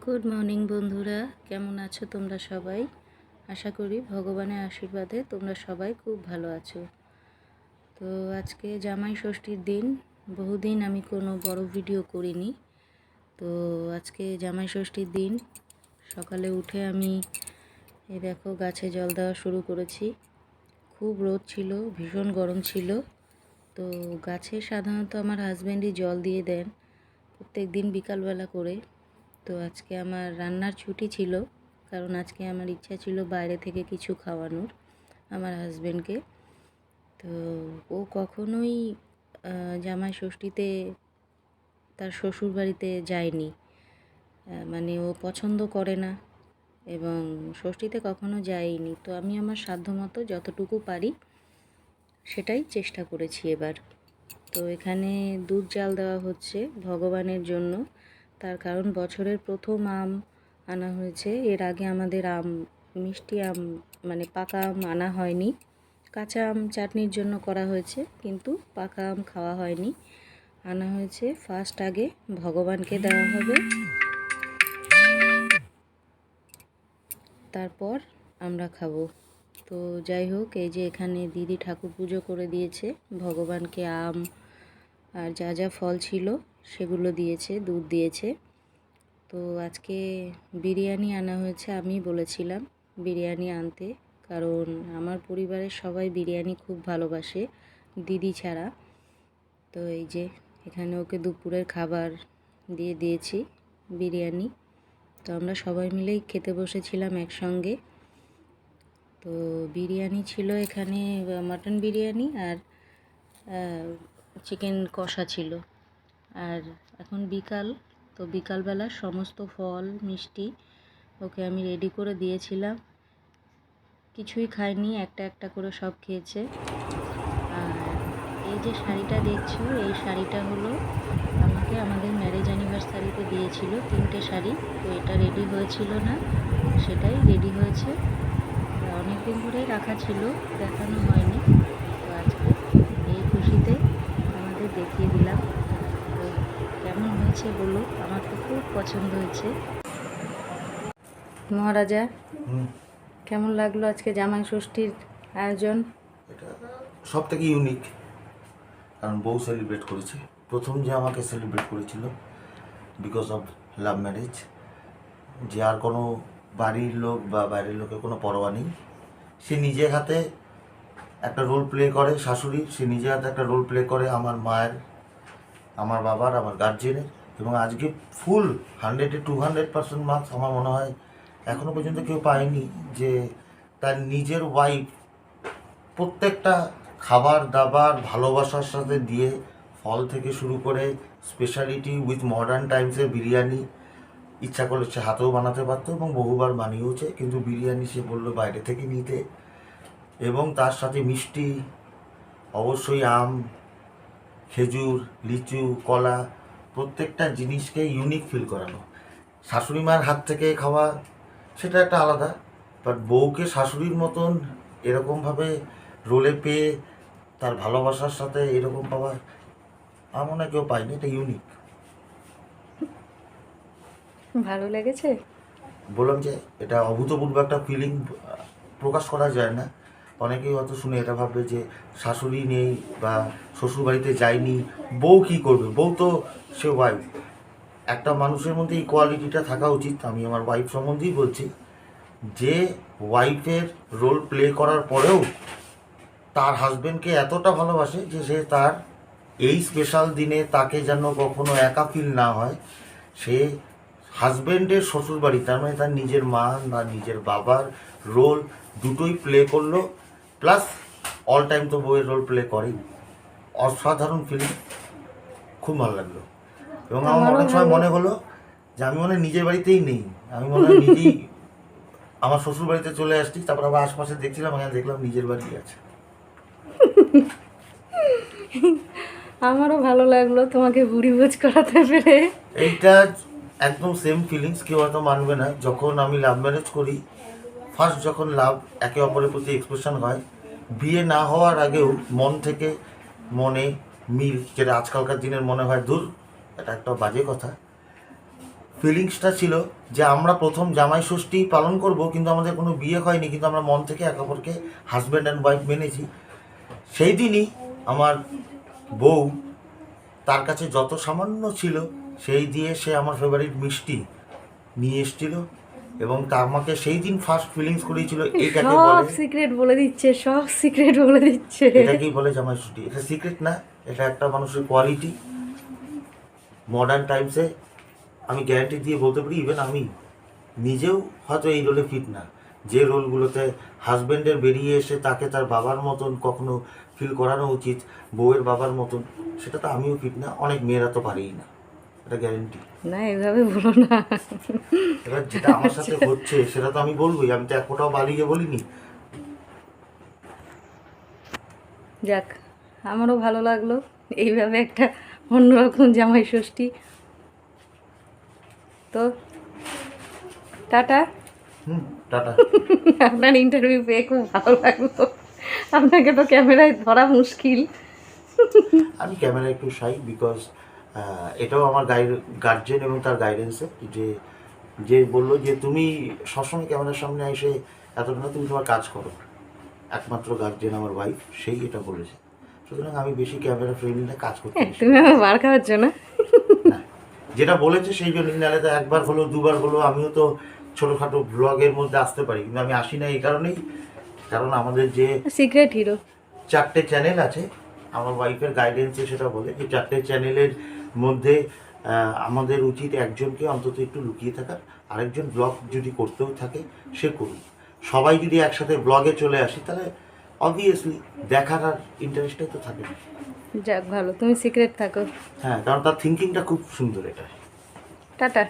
Good morning বন্ধুরা, কেমন আছো তোমরা সবাই? আশা করি ভগবানের আশীর্বাদে তোমরা সবাই খুব ভালো আছো। তো আজকে জামাই ষষ্ঠীর দিন। বহুদিন আমি কোনো বড় ভিডিও করিনি। তো আজকে জামাই ষষ্ঠীর দিন। সকালে উঠে আমি এই দেখো গাছে জল দেওয়া শুরু করেছি। খুব রোদ ছিল, ভীষণ গরম ছিল। তো গাছে সাধারণত আমার হাজব্যান্ডই জল দিয়ে দেন প্রত্যেক দিন বিকালবেলা করে। তো আজকে আমার রান্নার ছুটি ছিল, কারণ আজকে আমার ইচ্ছা ছিল বাইরে থেকে কিছু খাওয়ানোর আমার হাজব্যান্ডকে। তো ও কখনোই জামাই ষষ্ঠীতে তার শ্বশুর বাড়িতে যায়নি, মানে ও পছন্দ করে না এবং ষষ্ঠীতে কখনো যায়নি। তো আমি আমার সাধ্যমতো যতটুকু পারি সেটাই চেষ্টা করেছি এবার। তো এখানে দুধ জাল দেওয়া হচ্ছে ভগবানের জন্য। তার কারণ বছরের প্রথম আম আনা হয়েছে। এর আগে আমাদের মিষ্টি আম মানে পাকা আম আনা হয়নি। কাঁচা আম চাটনির জন্য করা হয়েছে, কিন্তু পাকা আম খাওয়া হয়নি। আনা হয়েছে ফার্স্ট, আগে ভগবানকে দেওয়া হবে, তারপর আমরা খাবো। তো যাই হোক, এই যে এখানে দিদি ঠাকুর পুজো করে দিয়েছে, ভগবানকে আম আর যা যা ফল ছিল সেগুলো দিয়েছে, দুধ দিয়েছে। তো আজকে বিরিয়ানি আনা হয়েছে। আমি বলেছিলাম বিরিয়ানি আনতে, কারণ আমার পরিবারের সবাই বিরিয়ানি খুব ভালোবাসে, দিদি ছাড়া। তো এই যে এখানে ওকে দুপুরের খাবার দিয়ে দিয়েছি বিরিয়ানি। তো আমরা সবাই মিলেই খেতে বসেছিলাম একসঙ্গে। তো বিরিয়ানি ছিল এখানে মাটন বিরিয়ানি আর চিকেন কষা ছিল। আর এখন বিকাল, তো বিকালবেলা সমস্ত ফল মিষ্টি ওকে আমি রেডি করে দিয়েছিলাম। কিছুই খায়নি, একটা একটা করে সব খেয়েছে। আর এই যে শাড়িটা দেখছো, এই শাড়িটা হলো আমাকে আমাদের ম্যারেজ অ্যানিভার্সারিতে দিয়েছিল, 3টে শাড়ি। তো এটা রেডি হয়েছিল না, সেটাই রেডি হয়েছে। অনেক দিন ধরেই রাখা ছিল, দেখানো হয়নি। তো আজকে এই খুশিতে আমাদের দেখিয়ে দিলাম। তো কেমন হয়েছে বলো, আমার তো খুব পছন্দ হয়েছে। মহারাজা, কেমন লাগলো আজকে জামাই ষষ্ঠীর আয়োজন? এটা সব থেকে ইউনিক, কারণ বউ সেলিব্রেট করেছে। প্রথম যে আমাকে সেলিব্রেট করেছিল বিকজ অফ লাভ ম্যারেজ, যে আর কোনো বাড়ির লোক বা বাইরের লোকের কোনো পরোয়া নেই। সে নিজে হাতে একটা রোল প্লে করে শাশুড়ির, সে নিজে হাতে একটা রোল প্লে করে আমার মায়ের, আমার বাবার, আমার গার্জেনের। এবং আজকে ফুল 100-200% মার্কস আমার মনে হয় এখনও পর্যন্ত কেউ পায়নি, যে তার নিজের ওয়াইফ প্রত্যেকটা খাবার দাবার ভালোবাসার সাথে দিয়ে, ফল থেকে শুরু করে স্পেশালিটি উইথ মডার্ন টাইমসের বিরিয়ানি, ইচ্ছা করলে সে হাতেও বানাতে পারতো এবং বহুবার বানিয়েওছে, কিন্তু বিরিয়ানি সে বললো বাইরে থেকে নিতে। এবং তার সাথে মিষ্টি, অবশ্যই আম, খেজুর, লিচু, কলা, প্রত্যেকটা জিনিসকে ইউনিক ফিল করানো। শাশুড়ি মায়ের হাত থেকে খাওয়া সেটা একটা আলাদা, বাট বউকে শাশুড়ির মতন এরকমভাবে রোলে পেয়ে তার ভালোবাসার সাথে এরকম পাওয়া আমার মনে হয় কেউ পায়নি। এটা ইউনিক। ভালো লেগেছে? বললাম যে এটা অভূতপূর্ব একটা ফিলিং, প্রকাশ করা যায় না। অনেকেই হয়তো শুনে এটা ভাববে যে শাশুড়ি নেই বা শ্বশুরবাড়িতে যায়নি, বউ কী করবে, বউ তো সে ওয়াইফ। একটা মানুষের মধ্যে এই কোয়ালিটিটা থাকা উচিত। আমি আমার ওয়াইফ সম্বন্ধেই বলছি, যে ওয়াইফের রোল প্লে করার পরেও তার হাজবেন্ডকে এতটা ভালোবাসে যে সে তার এই স্পেশাল দিনে তাকে যেন কখনো একা ফিল না হয়, সে হাজবেন্ডের শ্বশুরবাড়ি, তার মানে তার নিজের মা বা নিজের বাবার রোল দুটোই প্লে করলো, প্লাস অল টাইম তো বউয়ের রোল প্লে করেই। অসাধারণ ফিলিং, খুব ভালো লাগলো। এবং আমার অনেক সময় মনে হলো যে আমি মনে হয় নিজের বাড়িতেই নেই, আমি মনে হয় নিজেই আমার শ্বশুর বাড়িতে চলে আসছি। তারপর আবার আশপাশে দেখছিলাম, এখানে দেখলাম নিজের বাড়ি আছে। আমারও ভালো লাগলো তোমাকে বুড়ি ভোজ করাতে পেরে। এইটা একদম সেম ফিলিংস, কেউ হয়তো মানবে না। যখন আমি লাভ ম্যারেজ করি, ফার্স্ট যখন লাভ একে অপরের প্রতি এক্সপ্রেশন হয়, বিয়ে না হওয়ার আগেও মন থেকে মনে মিল, যেটা আজকালকার দিনের মনে হয় দূর, এটা একটা বাজে কথা। ফিলিংসটা ছিল যে আমরা প্রথম জামাই ষষ্ঠী পালন করব, কিন্তু আমাদের কোনো বিয়ে হয়নি, কিন্তু আমরা মন থেকে একে অপরকে হাজব্যান্ড অ্যান্ড ওয়াইফ মেনেছি। সেই দিনই আমার বউ তার কাছে যত সামান্য ছিল সেই দিয়ে সে আমার ফেভারিট মিষ্টি নিয়ে এসেছিল, এবং তা আমাকে সেই দিন ফার্স্ট ফিলিংস করেছিল এইটাকে সব বলে, সিক্রেট বলে দিচ্ছে, সব সিক্রেট বলে দিচ্ছে। এটাকেই বলে জামাই ষষ্ঠী। এটা সিক্রেট না, এটা একটা মানুষের কোয়ালিটি। মডার্ন টাইমসে আমি গ্যারান্টি দিয়ে বলতে পারি, ইভেন আমি নিজেও হয়তো এই রোলে ফিট না। যে রোলগুলোতে হাজব্যান্ডের বেরিয়ে এসে তাকে তার বাবার মতন কখনো ফিল করানো উচিত, বউয়ের বাবার মতন, সেটা তো আমিও ফিট না, অনেক মেয়েরা তো পারেই না, এটা গ্যারেন্টি। না এভাবে বলো না। এবার যেটা আমার সাথে হচ্ছে সেটা তো আমি বলবোই, আমি তো এক ফোঁটাও বালিয়ে বলিনি। যাক, আমারও ভালো লাগলো এইভাবে একটা অন্যরকম জামাই ষষ্ঠী। তো টাটা। টাটা। আপনার ইন্টারভিউ পেয়ে খুব ভালো লাগলো। আপনাকে তো ক্যামেরায় ধরা মুশকিল। আমি ক্যামেরা একটু শাই, বিকজ এটাও আমার গার্জেন এবং তার গাইডেন্সে, যে যে বললো যে তুমি সবসময় ক্যামেরার সামনে এসে এতটা না, তুমি তোমার কাজ করো। একমাত্র গার্জেন আমার ওয়াইফ, সেই এটা বলেছে। সুতরাং আমি বেশি ক্যামেরা ফ্রেন্ডলি না, কাজ করতে বেশি তুমি আমার বার খাওয়াচ্ছ না? না, যেটা বলেছে সেই জন্য। নাহলে তো একবার হলো দুবার হলো আমিও তো ছোটোখাটো ব্লগের মধ্যে আসতে পারি, কিন্তু আমি আসি না এই কারণেই, কারণ আমাদের যে সিক্রেট হিরো। 4টে চ্যানেল আছে, আমার ওয়াইফের গাইডেন্সে সেটা বলে যে 4টে চ্যানেলের মধ্যে আমাদের উচিত একজনকে অন্তত একটু লুকিয়ে থাকার, আরেকজন ব্লগ যদি করতেও থাকে সে করুক। সবাই যদি একসাথে ব্লগে চলে আসি তাহলে অবভিয়াসলি দেখার আর ইন্টারেস্টটাই তো থাকে না। যাক ভালো, তুমি সিক্রেট থাকো। হ্যাঁ, কারণ তার থিঙ্কিংটা খুব সুন্দর। এটা টাটা,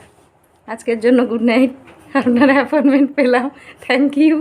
আজকের জন্য গুড নাইট। আপনার অ্যাপয়েন্টমেন্ট পেলাম, থ্যাংক ইউ।